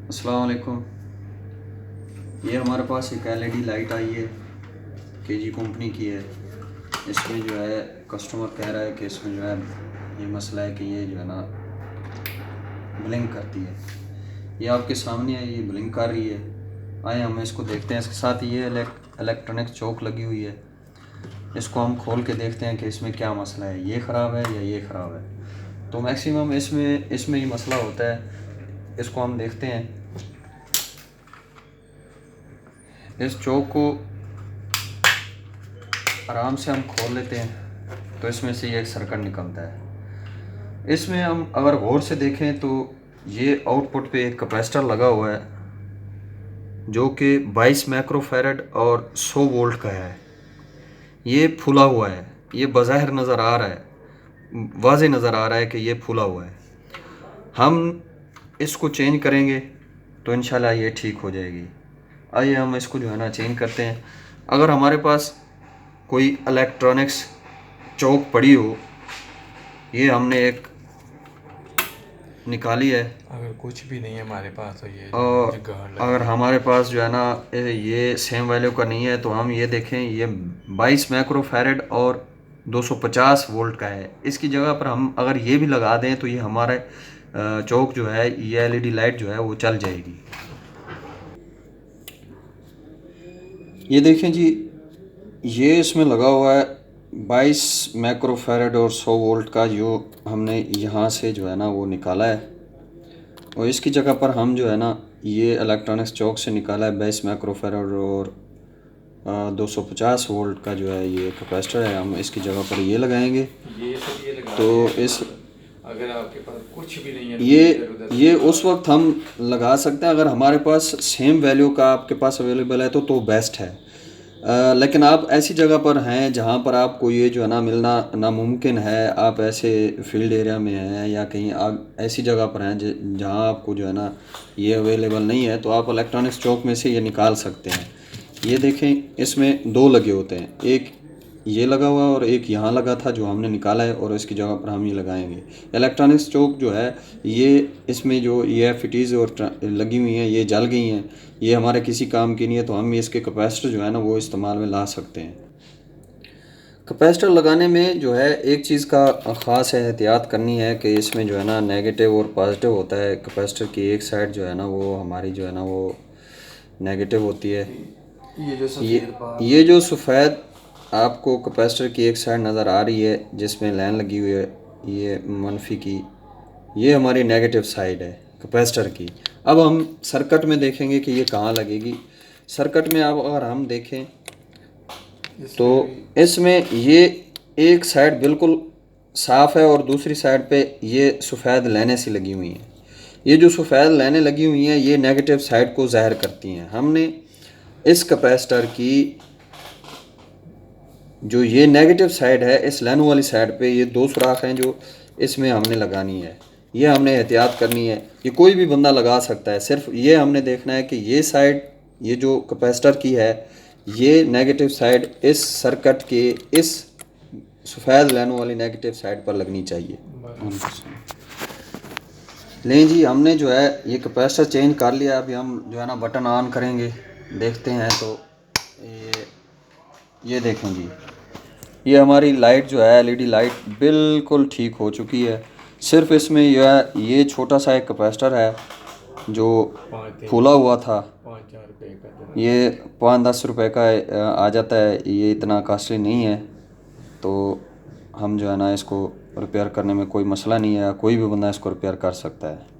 अस्सलाम वालेकुम। ये हमारे पास एक एलईडी लाइट आई है, केजी कंपनी की है। इसमें जो है कस्टमर कह रहा है कि इसमें जो है ये मसला है कि ये जो है ना ब्लिंक करती है। ये आपके सामने है, ये ब्लिंक कर रही है। आए हम इसको देखते हैं। इसके साथ ये इलेक्ट्रॉनिक चौक लगी हुई है। इसको हम खोल के देखते हैं कि इसमें क्या मसला है, ये ख़राब है या ये ख़राब है। तो मैक्सिमम इसमें ही मसला होता है। इसको हम देखते हैं। इस चौक को आराम से हम खोल लेते हैं तो इसमें से ये एक सर्किट निकलता है। इसमें हम अगर गौर से देखें तो ये आउटपुट पे एक कैपेसिटर लगा हुआ है जो कि 22 माइक्रोफैरड और 100 वोल्ट का है। ये फूला हुआ है, ये बज़ाहिर नज़र आ रहा है, वाज़े नज़र आ रहा है कि ये फूला हुआ है। हम इसको चेंज करेंगे तो इंशाल्लाह ये ठीक हो जाएगी। आइए हम इसको जो है ना चेंज करते हैं। अगर हमारे पास कोई इलेक्ट्रॉनिक्स चौक पड़ी हो, ये हमने एक निकाली है। अगर कुछ भी नहीं है हमारे पास तो ये और मुझे गाड़ लग अगर रही है। हमारे पास जो है ना ये सेम वैल्यू का नहीं है तो हम ये देखें, ये 22 माइक्रोफैरड और 250 वोल्ट का है। इसकी जगह पर हम अगर ये भी लगा दें तो ये हमारे चौक जो है, ये एलईडी लाइट जो है वो चल जाएगी। ये देखें जी, ये इसमें लगा हुआ है 22 माइक्रोफैरड और 100 वोल्ट का, जो हमने यहाँ से जो है ना वो निकाला है। और इसकी जगह पर हम जो है ना ये इलेक्ट्रॉनिक्स चौक से निकाला है 22 माइक्रोफैरड और 250 वोल्ट का जो है ये कैपेसिटर है। हम इसकी जगह पर ये लगाएंगे ये लगा तो दें। इस अगर आपके पास कुछ भी नहीं है तो ये इधर-उधर से ये उस वक्त हम लगा सकते हैं अगर हमारे पास सेम वैल्यू का आपके पास अवेलेबल है तो बेस्ट है। लेकिन आप ऐसी जगह पर हैं जहाँ पर आपको ये जो है ना मिलना नामुमकिन है। आप ऐसे फील्ड एरिया में हैं या कहीं आप ऐसी जगह पर हैं जहाँ आपको जो है ना ये अवेलेबल नहीं है, तो आप इलेक्ट्रॉनिक्स चौक में से ये निकाल सकते हैं। ये देखें, इसमें दो लगे होते हैं, एक ये लगा हुआ और एक यहाँ लगा था जो हमने निकाला है, और इसकी जगह पर हम ये लगाएंगे। इलेक्ट्रॉनिक्स चौक जो है ये, इसमें जो ये फिटीज़ और लगी हुई हैं ये जल गई हैं, ये हमारे किसी काम की नहीं है। तो हम इसके कैपेसिटर जो है ना वो इस्तेमाल में ला सकते हैं। कैपेसिटर लगाने में जो है एक चीज़ का ख़ास एहतियात करनी है कि इसमें जो है ना नेगेटिव और पॉजिटिव होता है। कैपेसिटर की एक साइड जो है ना वो हमारी जो है ना वो नेगेटिव होती है। ये जो सफेद बार ये जो सफ़ेद आपको कैपेसिटर की एक साइड नज़र आ रही है जिसमें लाइन लगी हुई है ये मनफी की, ये हमारी नेगेटिव साइड है कैपेसिटर की। अब हम सर्किट में देखेंगे कि ये कहाँ लगेगी। सर्किट में अब अगर हम देखें तो इसमें इसमें ये एक साइड बिल्कुल साफ़ है और दूसरी साइड पे ये सफ़ेद लाइनें सी लगी हुई हैं। ये जो सफ़ेद लाइनें लगी हुई हैं ये नेगेटिव साइड को ज़ाहिर करती हैं। हमने इस कैपेसिटर की जो ये नेगेटिव साइड है, इस लाइन वाली साइड पे ये दो सुराख हैं जो इसमें हमने लगानी है। ये हमने एहतियात करनी है। ये कोई भी बंदा लगा सकता है, सिर्फ ये हमने देखना है कि ये साइड, ये जो कैपेसिटर की है, ये नेगेटिव साइड इस सर्किट के इस सफ़ेद लाइन वाली नेगेटिव साइड पर लगनी चाहिए। लें जी, हमने जो है ये कैपेसिटर चेंज कर लिया। अभी हम जो है ना बटन ऑन करेंगे, देखते हैं तो ये देखें जी, ये हमारी लाइट जो है एलईडी लाइट बिल्कुल ठीक हो चुकी है। सिर्फ इसमें ये छोटा सा एक कैपेसिटर है जो फूला हुआ था। 5-4 रुपए का ये 5-10 रुपए का आ जाता है, ये इतना कॉस्टली नहीं है। तो हम जो है ना इसको रिपेयर करने में कोई मसला नहीं है, कोई भी बंदा इसको रिपेयर कर सकता है।